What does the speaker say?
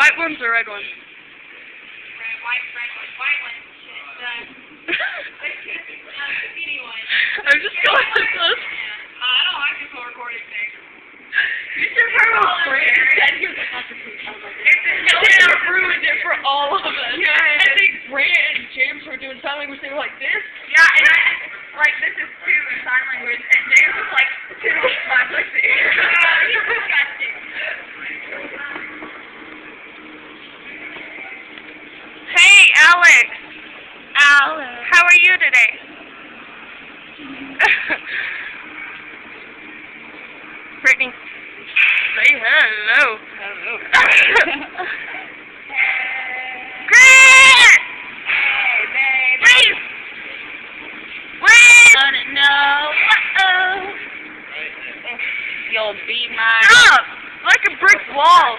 white ones or red ones? Red, white ones. Skinny ones. I'm just going to this. I don't like this whole recording thing. You should have heard what Brand said. He was like, it ruined it for all of us. Yeah. I think Brand and James were doing sign language. They were like this. Yeah, and I, like, this is two in sign language, and James was like, two, I'm like, you're disgusting. Hey, Alex. How are you today? Brittany, say hello. Hello. Grant! Hey, baby. Please! Wait! No. Uh-oh. You'll be my... Stop! Like a brick wall.